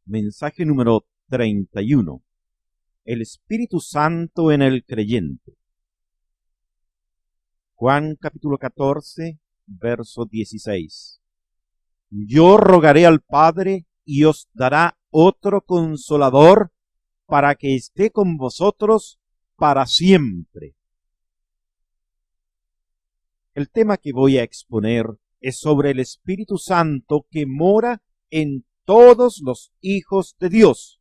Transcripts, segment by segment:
Mensaje número 31. El Espíritu Santo en el creyente. Juan capítulo 14, verso 16. Yo rogaré al Padre y os dará otro consolador para que esté con vosotros para siempre. El tema que voy a exponer es sobre el Espíritu Santo que mora en todos los hijos de Dios.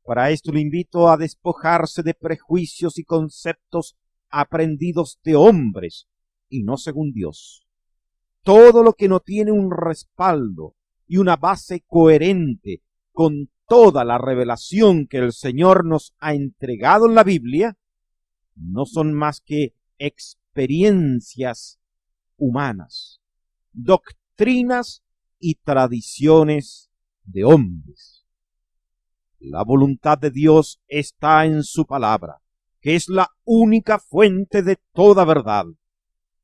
Para esto le invito a despojarse de prejuicios y conceptos aprendidos de hombres y no según Dios. Todo lo que no tiene un respaldo y una base coherente con toda la revelación que el Señor nos ha entregado en la Biblia, no son más que experiencias humanas, doctrinas y tradiciones de hombres. La voluntad de Dios está en su palabra, que es la única fuente de toda verdad.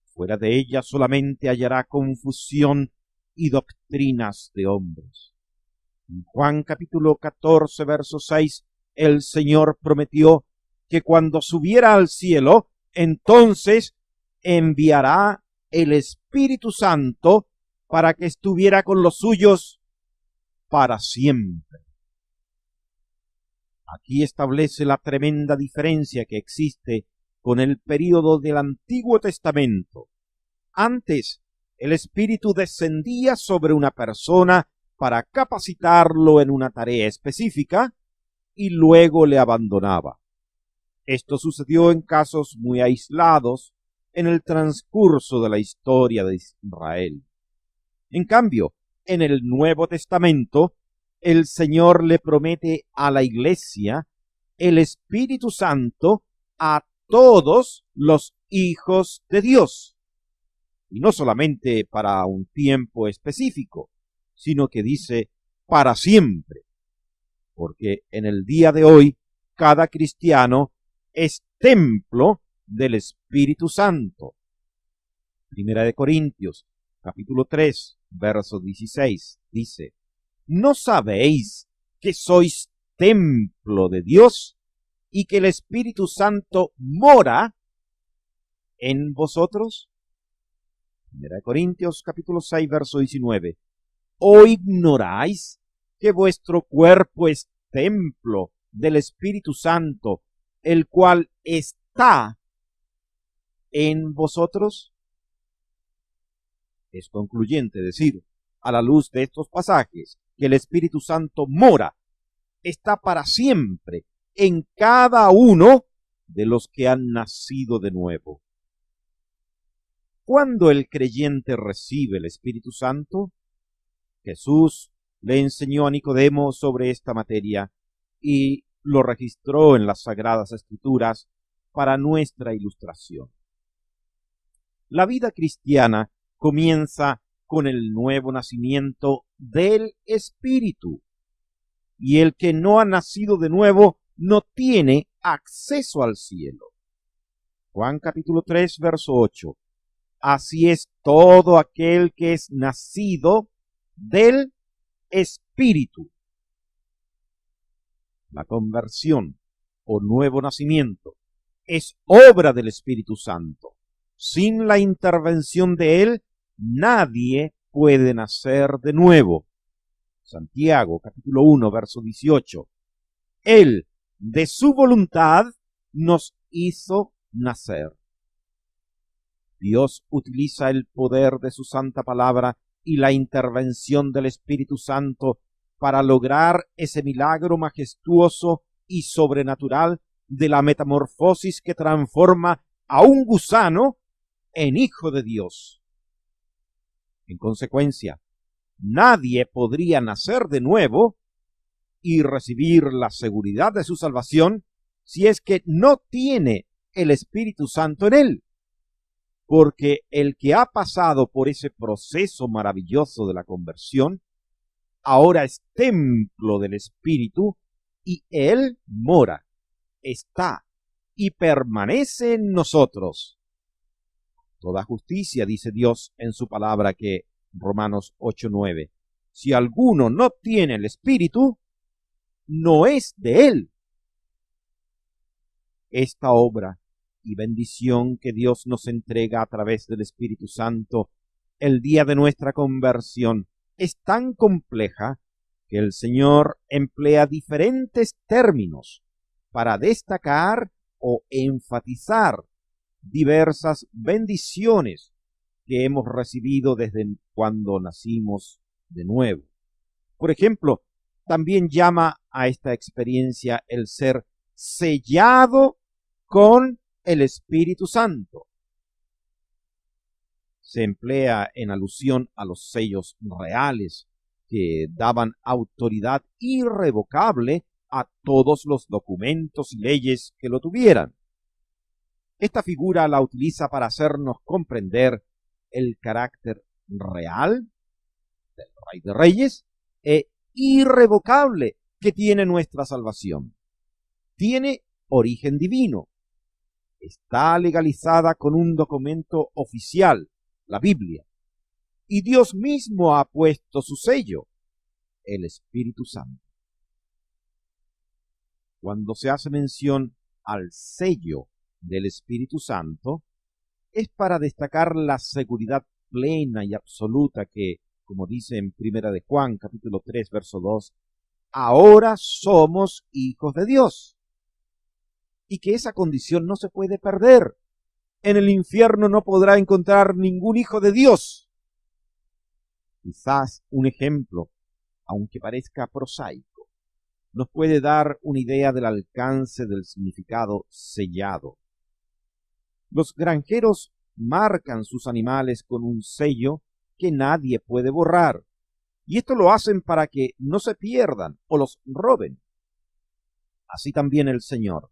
Fuera de ella solamente hallará confusión y doctrinas de hombres. En Juan capítulo 14, verso 6, el Señor prometió que cuando subiera al cielo, entonces enviará el Espíritu Santo para que estuviera con los suyos para siempre. Aquí establece la tremenda diferencia que existe con el período del Antiguo Testamento. Antes, el Espíritu descendía sobre una persona para capacitarlo en una tarea específica y luego le abandonaba. Esto sucedió en casos muy aislados en el transcurso de la historia de Israel. En cambio, en el Nuevo Testamento, el Señor le promete a la Iglesia el Espíritu Santo a todos los hijos de Dios. Y no solamente para un tiempo específico, sino que dice para siempre. Porque en el día de hoy, cada cristiano es templo del Espíritu Santo. Primera de Corintios, capítulo 3, verso 16, dice: ¿No sabéis que sois templo de Dios y que el Espíritu Santo mora en vosotros? 1 Corintios capítulo 6, verso 19. ¿O ignoráis que vuestro cuerpo es templo del Espíritu Santo, el cual está en vosotros? Es concluyente decir, a la luz de estos pasajes, que el Espíritu Santo mora, está para siempre en cada uno de los que han nacido de nuevo. ¿Cuándo el creyente recibe el Espíritu Santo? Jesús le enseñó a Nicodemo sobre esta materia y lo registró en las Sagradas Escrituras para nuestra ilustración. La vida cristiana comienza con el nuevo nacimiento del Espíritu, y el que no ha nacido de nuevo no tiene acceso al cielo. Juan capítulo 3, verso 8. Así es todo aquel que es nacido del Espíritu. La conversión o nuevo nacimiento es obra del Espíritu Santo. Sin la intervención de él, nadie puede nacer de nuevo. Santiago, capítulo 1, verso 18. Él, de su voluntad, nos hizo nacer. Dios utiliza el poder de su santa palabra y la intervención del Espíritu Santo para lograr ese milagro majestuoso y sobrenatural de la metamorfosis que transforma a un gusano en hijo de Dios. En consecuencia, nadie podría nacer de nuevo y recibir la seguridad de su salvación si es que no tiene el Espíritu Santo en él. Porque el que ha pasado por ese proceso maravilloso de la conversión, ahora es templo del Espíritu y él mora, está y permanece en nosotros. Toda justicia, dice Dios en su palabra, que Romanos 8:9, si alguno no tiene el Espíritu, no es de él. Esta obra y bendición que Dios nos entrega a través del Espíritu Santo el día de nuestra conversión es tan compleja que el Señor emplea diferentes términos para destacar o enfatizar diversas bendiciones que hemos recibido desde cuando nacimos de nuevo. Por ejemplo, también llama a esta experiencia el ser sellado con el Espíritu Santo. Se emplea en alusión a los sellos reales que daban autoridad irrevocable a todos los documentos y leyes que lo tuvieran. Esta figura la utiliza para hacernos comprender el carácter real del Rey de Reyes e irrevocable que tiene nuestra salvación. Tiene origen divino. Está legalizada con un documento oficial, la Biblia. Y Dios mismo ha puesto su sello, el Espíritu Santo. Cuando se hace mención al sello del Espíritu Santo, es para destacar la seguridad plena y absoluta que, como dice en Primera de Juan, capítulo 3, verso 2, ahora somos hijos de Dios. Y que esa condición no se puede perder. En el infierno no podrá encontrar ningún hijo de Dios. Quizás un ejemplo, aunque parezca prosaico, nos puede dar una idea del alcance del significado sellado. Los granjeros marcan sus animales con un sello que nadie puede borrar, y esto lo hacen para que no se pierdan o los roben. Así también el Señor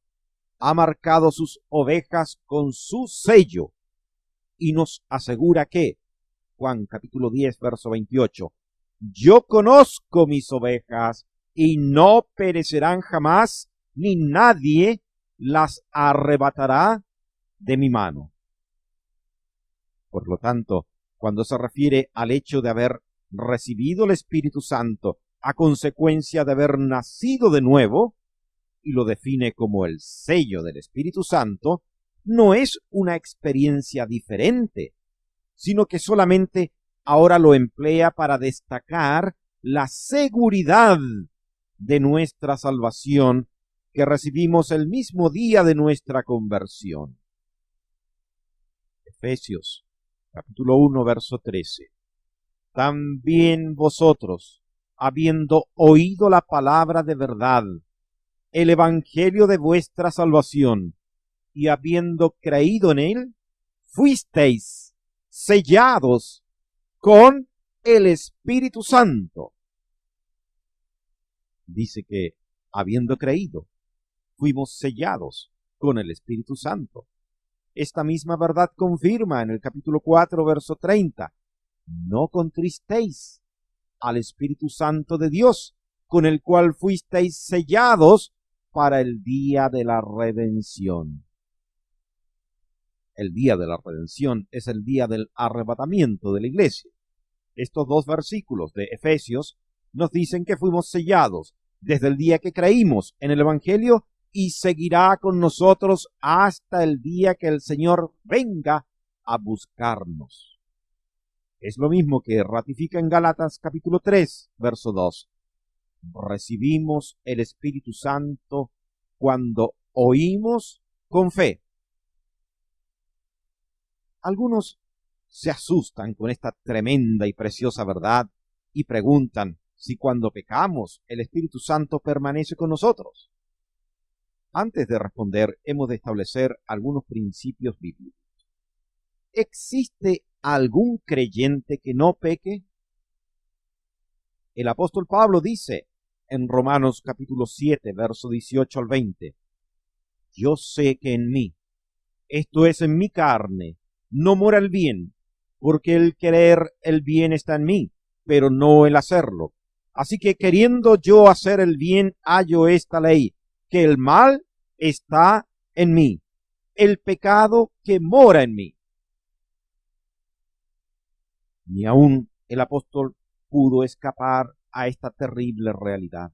ha marcado sus ovejas con su sello y nos asegura que, Juan capítulo 10, verso 28, yo conozco mis ovejas y no perecerán jamás, ni nadie las arrebatará de mi mano. Por lo tanto, cuando se refiere al hecho de haber recibido el Espíritu Santo a consecuencia de haber nacido de nuevo, y lo define como el sello del Espíritu Santo, no es una experiencia diferente, sino que solamente ahora lo emplea para destacar la seguridad de nuestra salvación que recibimos el mismo día de nuestra conversión. Efesios, capítulo 1, verso 13. También vosotros, habiendo oído la palabra de verdad, el evangelio de vuestra salvación, y habiendo creído en él, fuisteis sellados con el Espíritu Santo. Dice que, habiendo creído, fuimos sellados con el Espíritu Santo. Esta misma verdad confirma en el capítulo 4, verso 30. No contristéis al Espíritu Santo de Dios, con el cual fuisteis sellados para el día de la redención. El día de la redención es el día del arrebatamiento de la iglesia. Estos dos versículos de Efesios nos dicen que fuimos sellados desde el día que creímos en el Evangelio y seguirá con nosotros hasta el día que el Señor venga a buscarnos. Es lo mismo que ratifica en Gálatas capítulo 3, verso 2. Recibimos el Espíritu Santo cuando oímos con fe. Algunos se asustan con esta tremenda y preciosa verdad y preguntan si cuando pecamos el Espíritu Santo permanece con nosotros. Antes de responder, hemos de establecer algunos principios bíblicos. ¿Existe algún creyente que no peque? El apóstol Pablo dice en Romanos capítulo 7, verso 18 al 20, yo sé que en mí, esto es en mi carne, no mora el bien, porque el querer el bien está en mí, pero no el hacerlo. Así que queriendo yo hacer el bien, hallo esta ley, que el mal está en mí, el pecado que mora en mí. Ni aun el apóstol pudo escapar a esta terrible realidad,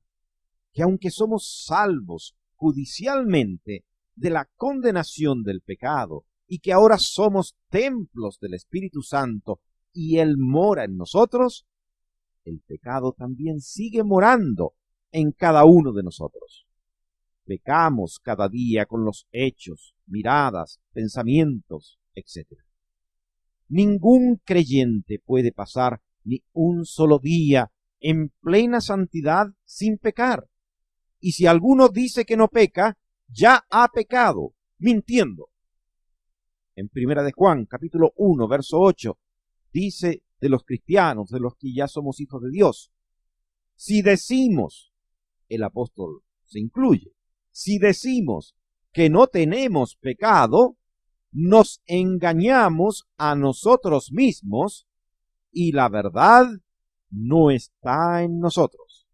que aunque somos salvos judicialmente de la condenación del pecado y que ahora somos templos del Espíritu Santo y Él mora en nosotros, el pecado también sigue morando en cada uno de nosotros. Pecamos cada día con los hechos, miradas, pensamientos, etc. Ningún creyente puede pasar ni un solo día en plena santidad sin pecar. Y si alguno dice que no peca, ya ha pecado, mintiendo. En 1 de Juan, capítulo 1, verso 8, dice de los cristianos, de los que ya somos hijos de Dios, si decimos, el apóstol se incluye, si decimos que no tenemos pecado, nos engañamos a nosotros mismos y la verdad no está en nosotros.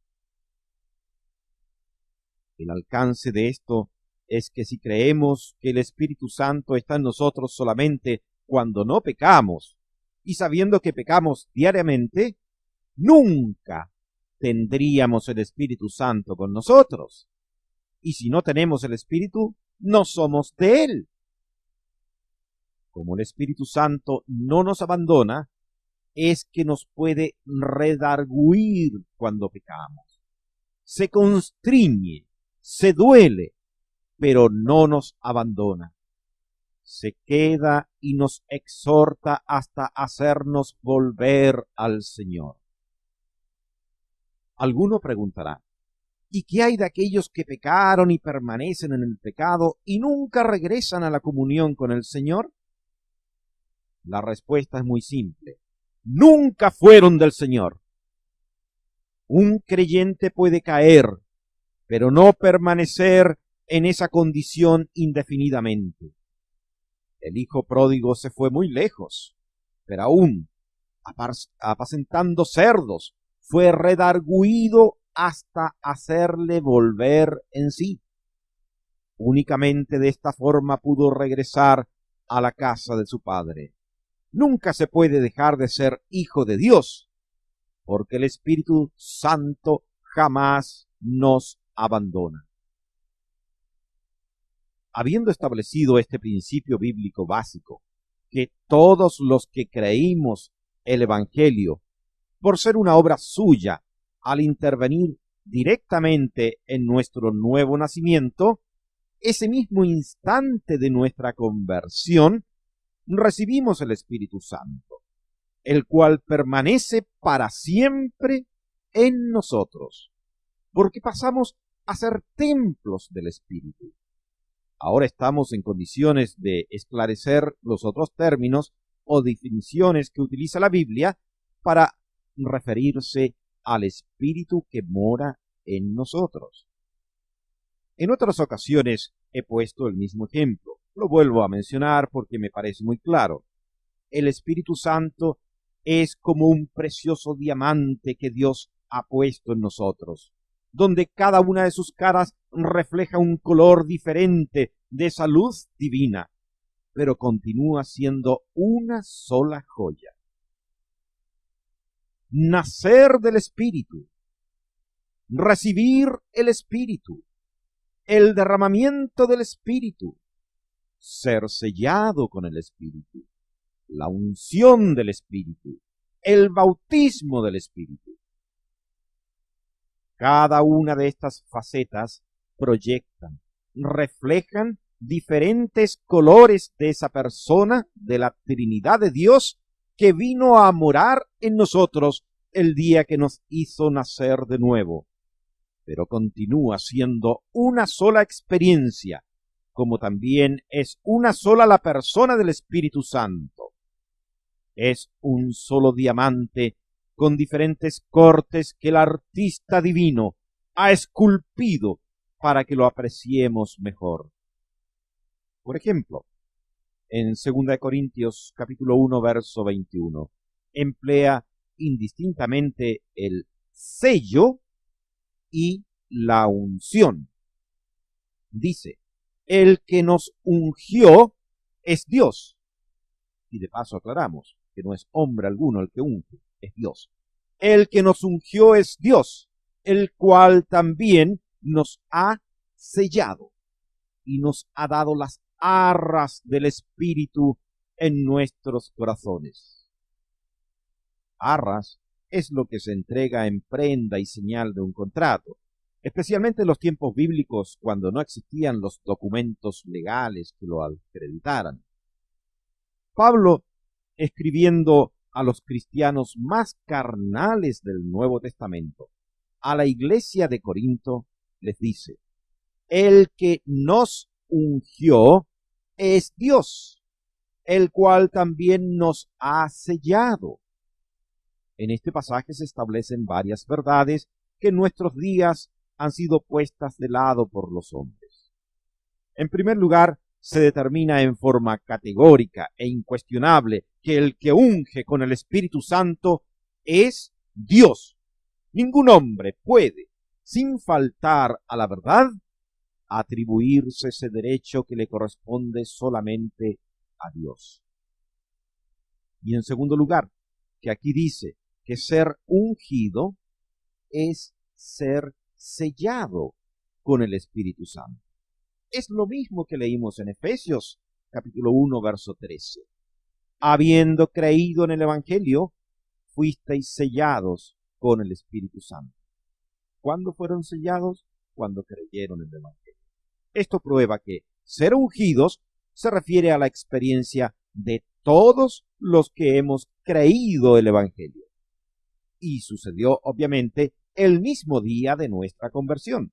El alcance de esto es que si creemos que el Espíritu Santo está en nosotros solamente cuando no pecamos, y sabiendo que pecamos diariamente, nunca tendríamos el Espíritu Santo con nosotros. Y si no tenemos el Espíritu, no somos de Él. Como el Espíritu Santo no nos abandona, es que nos puede redarguir cuando pecamos. Se constriñe, se duele, pero no nos abandona. Se queda y nos exhorta hasta hacernos volver al Señor. Alguno preguntará, ¿y qué hay de aquellos que pecaron y permanecen en el pecado y nunca regresan a la comunión con el Señor? La respuesta es muy simple. Nunca fueron del Señor. Un creyente puede caer, pero no permanecer en esa condición indefinidamente. El hijo pródigo se fue muy lejos, pero aún, apacentando cerdos, fue redarguido hasta hacerle volver en sí. Únicamente de esta forma pudo regresar a la casa de su padre. Nunca se puede dejar de ser hijo de Dios, porque el Espíritu Santo jamás nos abandona. Habiendo establecido este principio bíblico básico, que todos los que creímos el Evangelio, por ser una obra suya, al intervenir directamente en nuestro nuevo nacimiento, ese mismo instante de nuestra conversión, recibimos el Espíritu Santo, el cual permanece para siempre en nosotros, porque pasamos a ser templos del Espíritu. Ahora estamos en condiciones de esclarecer los otros términos o definiciones que utiliza la Biblia para referirse al Espíritu que mora en nosotros. En otras ocasiones he puesto el mismo ejemplo. Lo vuelvo a mencionar porque me parece muy claro. El Espíritu Santo es como un precioso diamante que Dios ha puesto en nosotros, donde cada una de sus caras refleja un color diferente de esa luz divina, pero continúa siendo una sola joya. Nacer del Espíritu, recibir el Espíritu, el derramamiento del Espíritu, ser sellado con el Espíritu, la unción del Espíritu, el bautismo del Espíritu. Cada una de estas facetas proyectan, reflejan diferentes colores de esa persona, de la Trinidad de Dios, que vino a morar en nosotros el día que nos hizo nacer de nuevo. Pero continúa siendo una sola experiencia, como también es una sola la persona del Espíritu Santo. Es un solo diamante con diferentes cortes que el artista divino ha esculpido para que lo apreciemos mejor. Por ejemplo, en 2 Corintios capítulo 1, verso 21, emplea indistintamente el sello y la unción. Dice, el que nos ungió es Dios. Y de paso aclaramos que no es hombre alguno el que unge, es Dios. El que nos ungió es Dios, el cual también nos ha sellado y nos ha dado las arras del Espíritu en nuestros corazones. Arras es lo que se entrega en prenda y señal de un contrato, especialmente en los tiempos bíblicos cuando no existían los documentos legales que lo acreditaran. Pablo, escribiendo a los cristianos más carnales del Nuevo Testamento, a la iglesia de Corinto, les dice: el que nos ungió es Dios, el cual también nos ha sellado. En este pasaje se establecen varias verdades que en nuestros días han sido puestas de lado por los hombres. En primer lugar, se determina en forma categórica e incuestionable que el que unge con el Espíritu Santo es Dios. Ningún hombre puede, sin faltar a la verdad, atribuirse ese derecho que le corresponde solamente a Dios. Y en segundo lugar, que aquí dice que ser ungido es ser sellado con el Espíritu Santo. Es lo mismo que leímos en Efesios, capítulo 1, verso 13. Habiendo creído en el Evangelio, fuisteis sellados con el Espíritu Santo. ¿Cuándo fueron sellados? Cuando creyeron en el Evangelio. Esto prueba que ser ungidos se refiere a la experiencia de todos los que hemos creído el Evangelio. Y sucedió, obviamente, el mismo día de nuestra conversión,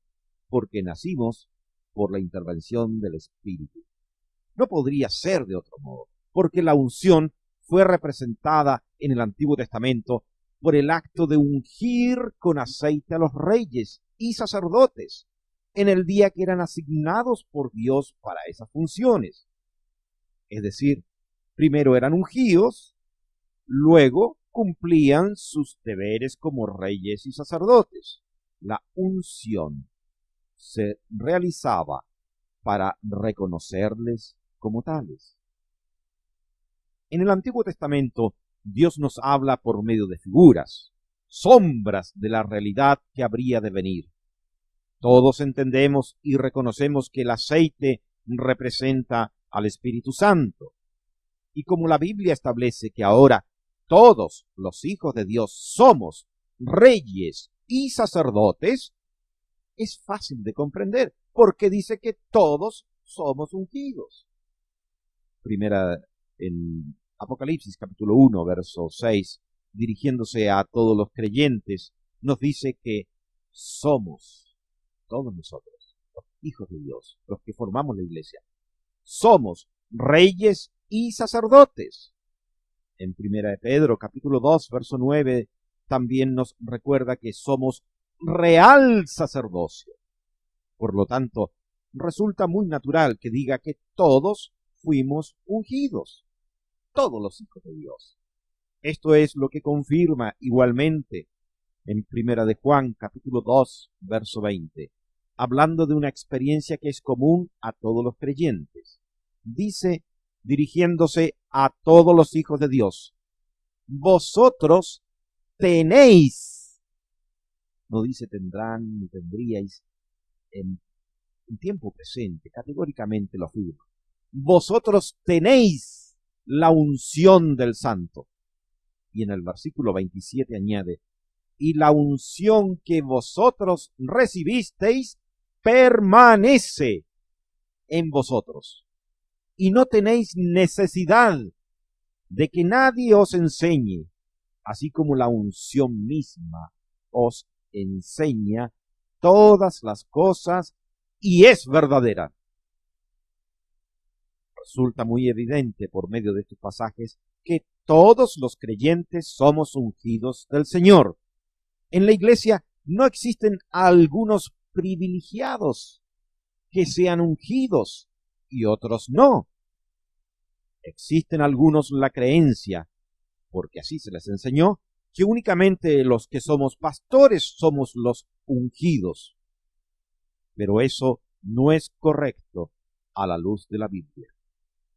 porque nacimos por la intervención del Espíritu. No podría ser de otro modo, porque la unción fue representada en el Antiguo Testamento por el acto de ungir con aceite a los reyes y sacerdotes en el día que eran asignados por Dios para esas funciones. Es decir, primero eran ungidos, luego cumplían sus deberes como reyes y sacerdotes. La unción se realizaba para reconocerles como tales. En el Antiguo Testamento, Dios nos habla por medio de figuras, sombras de la realidad que habría de venir. Todos entendemos y reconocemos que el aceite representa al Espíritu Santo. Y como la Biblia establece que ahora todos los hijos de Dios somos reyes y sacerdotes, es fácil de comprender, porque dice que todos somos ungidos. Primera en Apocalipsis capítulo 1, verso 6, dirigiéndose a todos los creyentes, nos dice que somos, todos nosotros, los hijos de Dios, los que formamos la iglesia, somos reyes y sacerdotes. En Primera de Pedro capítulo 2, verso 9, también nos recuerda que somos real sacerdocio. Por lo tanto, resulta muy natural que diga que todos fuimos ungidos, todos los hijos de Dios. Esto es lo que confirma igualmente en Primera de Juan, capítulo 2, verso 20, hablando de una experiencia que es común a todos los creyentes. Dice, dirigiéndose a todos los hijos de Dios: vosotros tenéis, no dice tendrán ni tendríais, en tiempo presente, categóricamente lo afirma. Vosotros tenéis la unción del Santo. Y en el versículo 27 añade: y la unción que vosotros recibisteis permanece en vosotros. Y no tenéis necesidad de que nadie os enseñe, así como la unción misma os enseña todas las cosas y es verdadera. Resulta muy evidente por medio de estos pasajes que todos los creyentes somos ungidos del Señor. En la iglesia no existen algunos privilegiados que sean ungidos y otros no. Existen algunos la creencia, porque así se les enseñó, que únicamente los que somos pastores somos los ungidos. Pero eso no es correcto a la luz de la Biblia.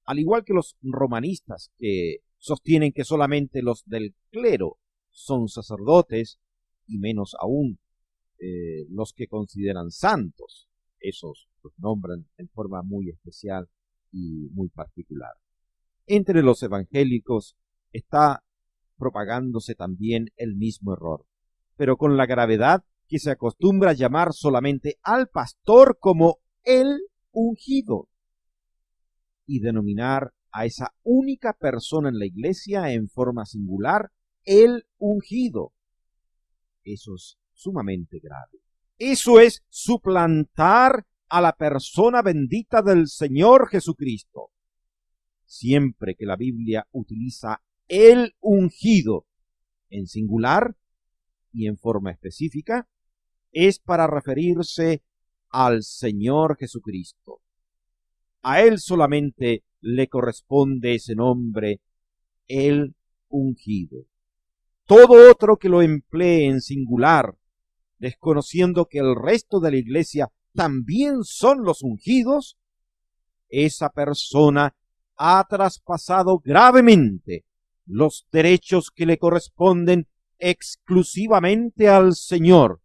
Al igual que los romanistas, que sostienen que solamente los del clero son sacerdotes, y menos aún los que consideran santos. Esos los nombran en forma muy especial y muy particular. Entre los evangélicos está propagándose también el mismo error, pero con la gravedad que se acostumbra a llamar solamente al pastor como el ungido y denominar a esa única persona en la iglesia en forma singular el ungido. Eso es sumamente grave. Eso es suplantar a la persona bendita del Señor Jesucristo. Siempre que la Biblia utiliza el ungido en singular y en forma específica, es para referirse al Señor Jesucristo. A Él solamente le corresponde ese nombre, el ungido. Todo otro que lo emplee en singular, desconociendo que el resto de la iglesia también son los ungidos, esa persona ha traspasado gravemente los derechos que le corresponden exclusivamente al Señor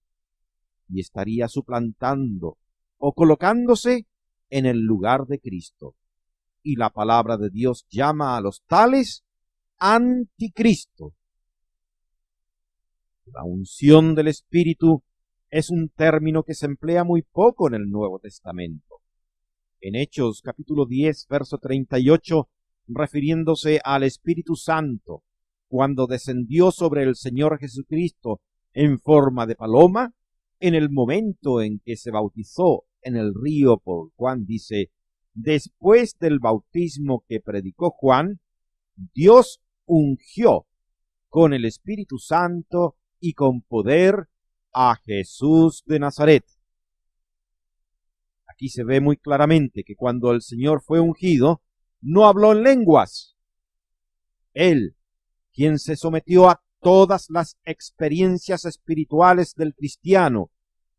y estaría suplantando o colocándose en el lugar de Cristo. Y la palabra de Dios llama a los tales anticristo. La unción del Espíritu es un término que se emplea muy poco en el Nuevo Testamento. En Hechos capítulo 10, verso 38, refiriéndose al Espíritu Santo, cuando descendió sobre el Señor Jesucristo en forma de paloma, en el momento en que se bautizó en el río por Juan, dice: después del bautismo que predicó Juan, Dios ungió con el Espíritu Santo y con poder a Jesús de Nazaret. Aquí se ve muy claramente que cuando el Señor fue ungido, no habló en lenguas. Él, quien se sometió a todas las experiencias espirituales del cristiano,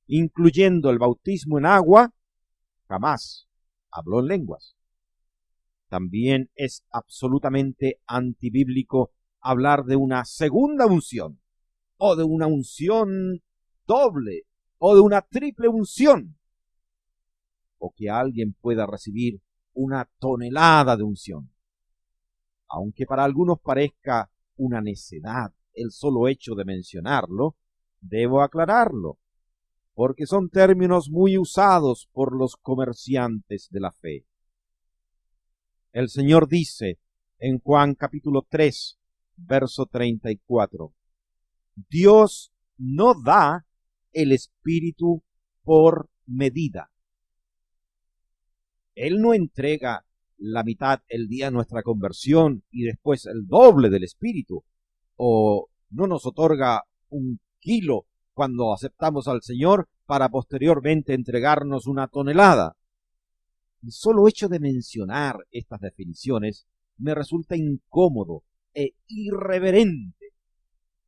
incluyendo el bautismo en agua, jamás habló en lenguas. También es absolutamente antibíblico hablar de una segunda unción, o de una unción doble, o de una triple unción, o que alguien pueda recibir una tonelada de unción. Aunque para algunos parezca una necedad el solo hecho de mencionarlo, debo aclararlo, porque son términos muy usados por los comerciantes de la fe. El Señor dice en Juan capítulo 3, verso 34, Dios no da el Espíritu por medida. Él no entrega la mitad el día de nuestra conversión y después el doble del Espíritu, o no nos otorga 1 kilo cuando aceptamos al Señor para posteriormente entregarnos 1 tonelada. El solo hecho de mencionar estas definiciones me resulta incómodo e irreverente.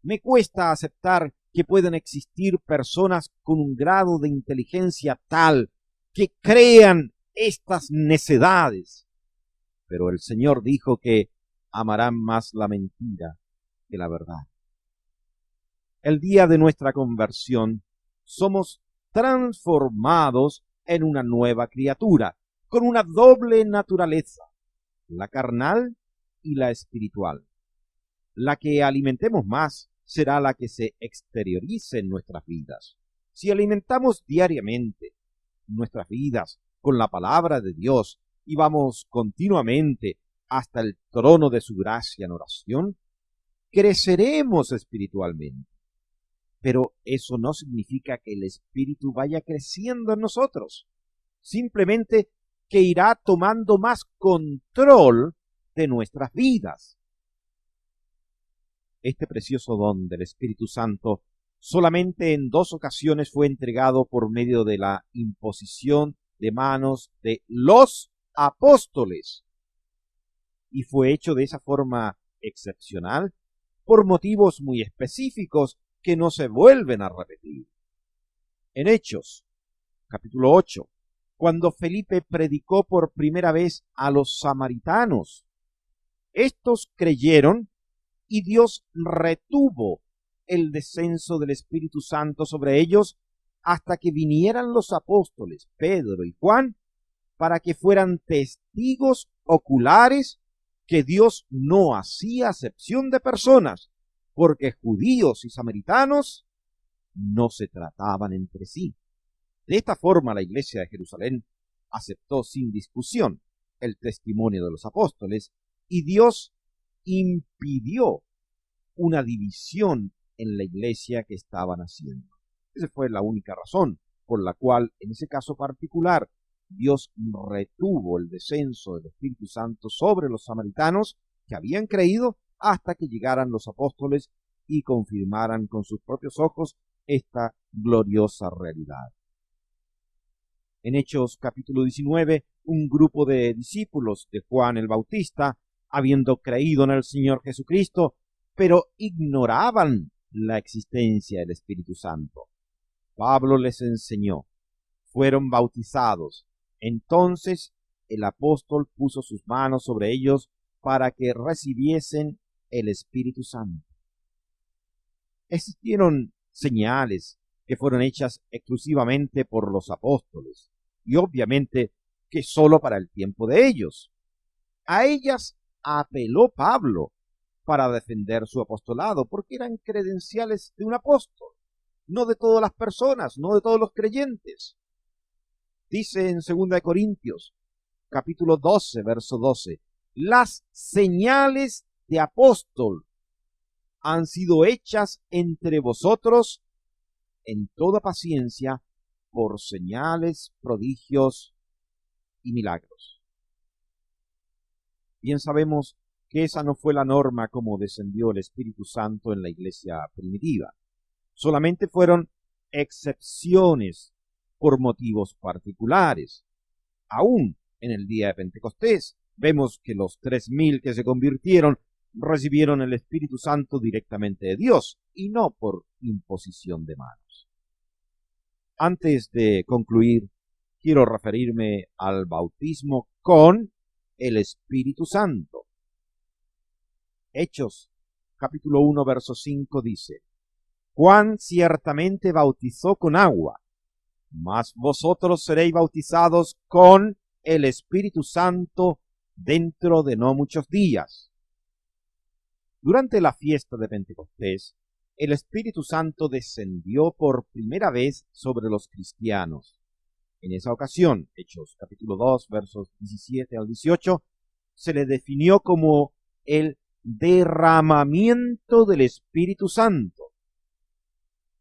Me cuesta aceptar que puedan existir personas con un grado de inteligencia tal que crean estas necedades. Pero el Señor dijo que amarán más la mentira que la verdad. El día de nuestra conversión somos transformados en una nueva criatura, con una doble naturaleza, la carnal y la espiritual. La que alimentemos más será la que se exteriorice en nuestras vidas. Si alimentamos diariamente nuestras vidas con la palabra de Dios y vamos continuamente hasta el trono de su gracia en oración, creceremos espiritualmente. Pero eso no significa que el Espíritu vaya creciendo en nosotros. Simplemente que irá tomando más control de nuestras vidas. Este precioso don del Espíritu Santo solamente en 2 ocasiones fue entregado por medio de la imposición de manos de los apóstoles. Y fue hecho de esa forma excepcional por motivos muy específicos que no se vuelven a repetir. En Hechos, capítulo 8, cuando Felipe predicó por primera vez a los samaritanos, estos creyeron y Dios retuvo el descenso del Espíritu Santo sobre ellos hasta que vinieran los apóstoles Pedro y Juan para que fueran testigos oculares que Dios no hacía acepción de personas, porque judíos y samaritanos no se trataban entre sí. De esta forma la iglesia de Jerusalén aceptó sin discusión el testimonio de los apóstoles y Dios impidió una división en la iglesia que estaban haciendo. Esa fue la única razón por la cual, en ese caso particular, Dios retuvo el descenso del Espíritu Santo sobre los samaritanos que habían creído hasta que llegaran los apóstoles y confirmaran con sus propios ojos esta gloriosa realidad. En Hechos capítulo 19, un grupo de discípulos de Juan el Bautista, habiendo creído en el Señor Jesucristo, pero ignoraban la existencia del Espíritu Santo. Pablo les enseñó, fueron bautizados. Entonces el apóstol puso sus manos sobre ellos para que recibiesen el Espíritu Santo. Existieron señales que fueron hechas exclusivamente por los apóstoles, y obviamente que sólo para el tiempo de ellos. A ellas apeló Pablo para defender su apostolado, porque eran credenciales de un apóstol, no de todas las personas, no de todos los creyentes. Dice en 2 Corintios, capítulo 12, verso 12, las señales de apóstol han sido hechas entre vosotros en toda paciencia por señales, prodigios y milagros. Bien sabemos que esa no fue la norma como descendió el Espíritu Santo en la iglesia primitiva. Solamente fueron excepciones por motivos particulares. Aún en el día de Pentecostés vemos que los 3,000 que se convirtieron recibieron el Espíritu Santo directamente de Dios y no por imposición de manos. Antes de concluir, quiero referirme al bautismo con el Espíritu Santo. Hechos, capítulo 1, verso 5 dice, Juan ciertamente bautizó con agua, mas vosotros seréis bautizados con el Espíritu Santo dentro de no muchos días. Durante la fiesta de Pentecostés, el Espíritu Santo descendió por primera vez sobre los cristianos. En esa ocasión, Hechos capítulo 2, versos 17 al 18, se le definió como el derramamiento del Espíritu Santo.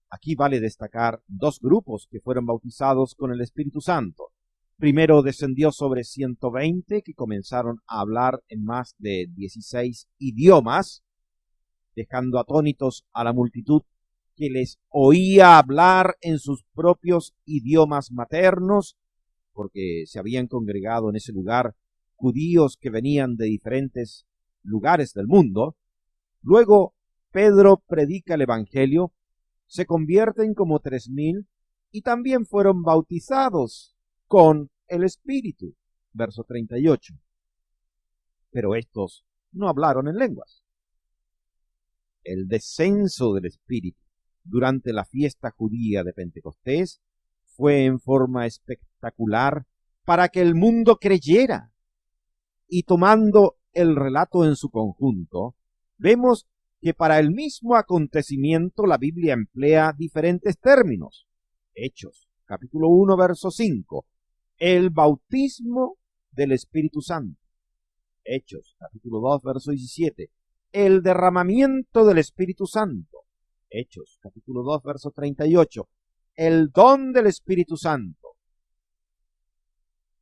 Aquí vale destacar dos grupos que fueron bautizados con el Espíritu Santo. Primero descendió sobre 120 que comenzaron a hablar en más de 16 idiomas, dejando atónitos a la multitud que les oía hablar en sus propios idiomas maternos, porque se habían congregado en ese lugar judíos que venían de diferentes lugares del mundo. Luego Pedro predica el Evangelio, se convierten como 3,000 y también fueron bautizados con el Espíritu. Verso 38. Pero estos no hablaron en lenguas. El descenso del Espíritu durante la fiesta judía de Pentecostés fue en forma espectacular para que el mundo creyera. Y tomando el relato en su conjunto, vemos que para el mismo acontecimiento la Biblia emplea diferentes términos. Hechos, capítulo 1, verso 5, el bautismo del Espíritu Santo. Hechos, capítulo 2, verso 17, el derramamiento del Espíritu Santo. Hechos, capítulo 2, verso 38, el don del Espíritu Santo.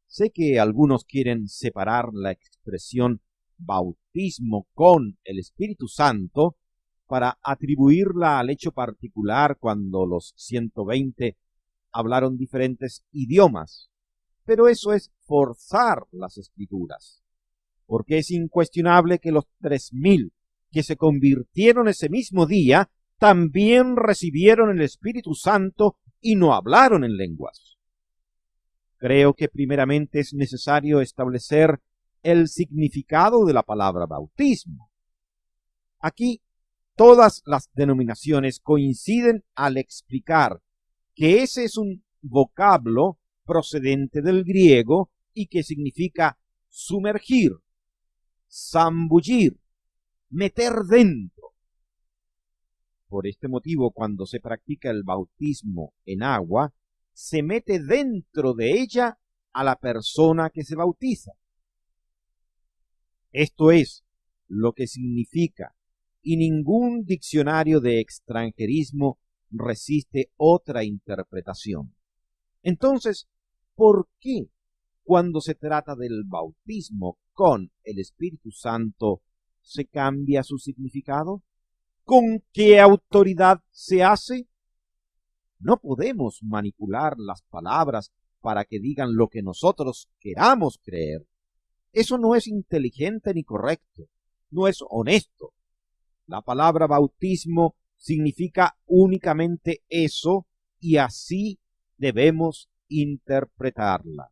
Sé que algunos quieren separar la expresión bautismo con el Espíritu Santo para atribuirla al hecho particular cuando los 120 hablaron diferentes idiomas. Pero eso es forzar las Escrituras, porque es incuestionable que los 3,000 que se convirtieron ese mismo día también recibieron el Espíritu Santo y no hablaron en lenguas. Creo que primeramente es necesario establecer el significado de la palabra bautismo. Aquí todas las denominaciones coinciden al explicar que ese es un vocablo procedente del griego y que significa sumergir, zambullir, meter dentro. Por este motivo, cuando se practica el bautismo en agua, se mete dentro de ella a la persona que se bautiza. Esto es lo que significa, y ningún diccionario de extranjerismo resiste otra interpretación. Entonces, ¿por qué cuando se trata del bautismo con el Espíritu Santo se cambia su significado? ¿Con qué autoridad se hace? No podemos manipular las palabras para que digan lo que nosotros queramos creer. Eso no es inteligente ni correcto, no es honesto. La palabra bautismo significa únicamente eso y así debemos interpretarla.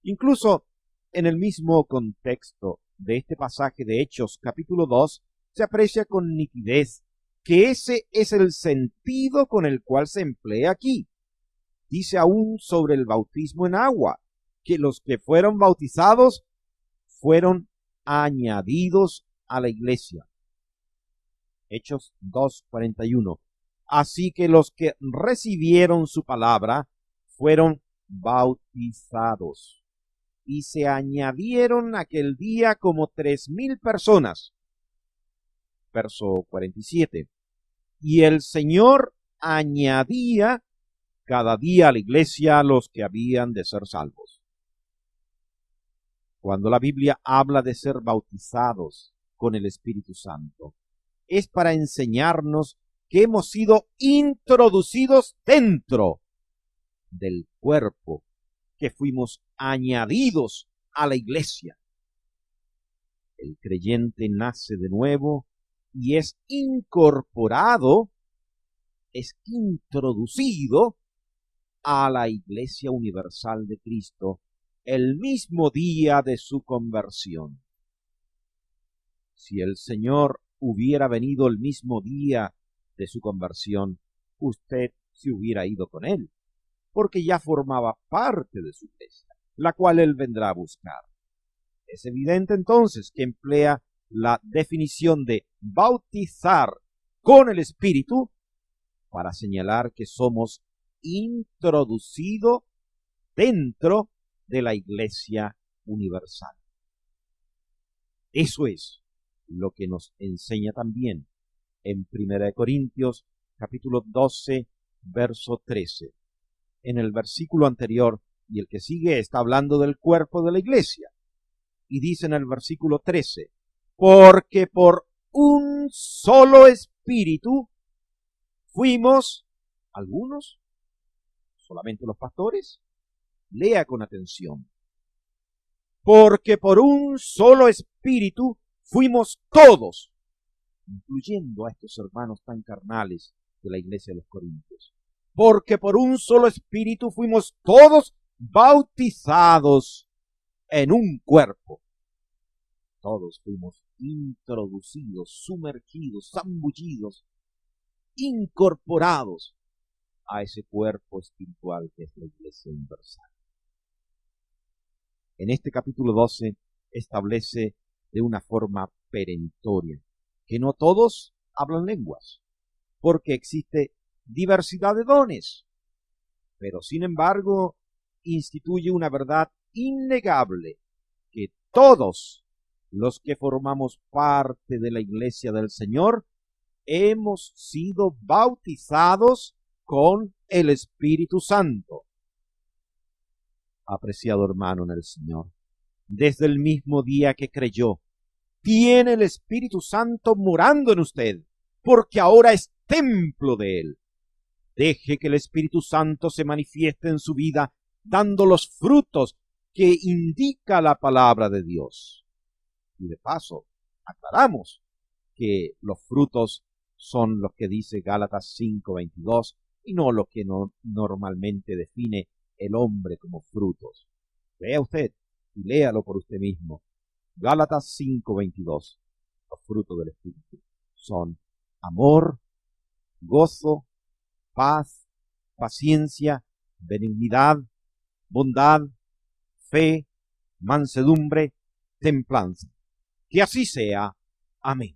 Incluso en el mismo contexto de este pasaje de Hechos capítulo 2 se aprecia con nitidez que ese es el sentido con el cual se emplea aquí. Dice aún sobre el bautismo en agua, que los que fueron bautizados fueron añadidos a la iglesia. Hechos 2:41. Así que los que recibieron su palabra fueron bautizados. Y se añadieron aquel día como 3,000 personas. Verso 47. Y el Señor añadía cada día a la iglesia los que habían de ser salvos. Cuando la Biblia habla de ser bautizados con el Espíritu Santo, es para enseñarnos que hemos sido introducidos dentro del cuerpo, que fuimos añadidos a la iglesia. El creyente nace de nuevo y es incorporado, es introducido a la Iglesia Universal de Cristo el mismo día de su conversión. Si el Señor hubiera venido el mismo día de su conversión, usted se hubiera ido con él, porque ya formaba parte de su iglesia, la cual él vendrá a buscar. Es evidente entonces que emplea la definición de bautizar con el Espíritu para señalar que somos introducidos dentro de la Iglesia Universal. Eso es lo que nos enseña también en 1 Corintios capítulo 12, verso 13. En el versículo anterior y el que sigue está hablando del cuerpo de la iglesia. Y dice en el versículo 13, porque por un solo espíritu fuimos, algunos, solamente los pastores, lea con atención, porque por un solo espíritu fuimos todos, incluyendo a estos hermanos tan carnales de la iglesia de los Corintios, porque por un solo espíritu fuimos todos bautizados en un cuerpo. Todos fuimos introducidos, sumergidos, zambullidos, incorporados a ese cuerpo espiritual que es la Iglesia Universal. En este capítulo 12 establece de una forma perentoria que no todos hablan lenguas, porque existe diversidad de dones, pero sin embargo instituye una verdad innegable, que todos los que formamos parte de la iglesia del Señor hemos sido bautizados con el Espíritu Santo. Apreciado hermano en el Señor, desde el mismo día que creyó, tiene el Espíritu Santo morando en usted, porque ahora es templo de Él. Deje que el Espíritu Santo se manifieste en su vida, dando los frutos que indica la palabra de Dios. Y de paso, aclaramos que los frutos son los que dice Gálatas 5:22 y no lo que normalmente define el hombre como frutos. Lea usted y léalo por usted mismo. Gálatas 5:22. Los frutos del Espíritu son amor, gozo, paz, paciencia, benignidad, bondad, fe, mansedumbre, templanza. Que así sea. Amén.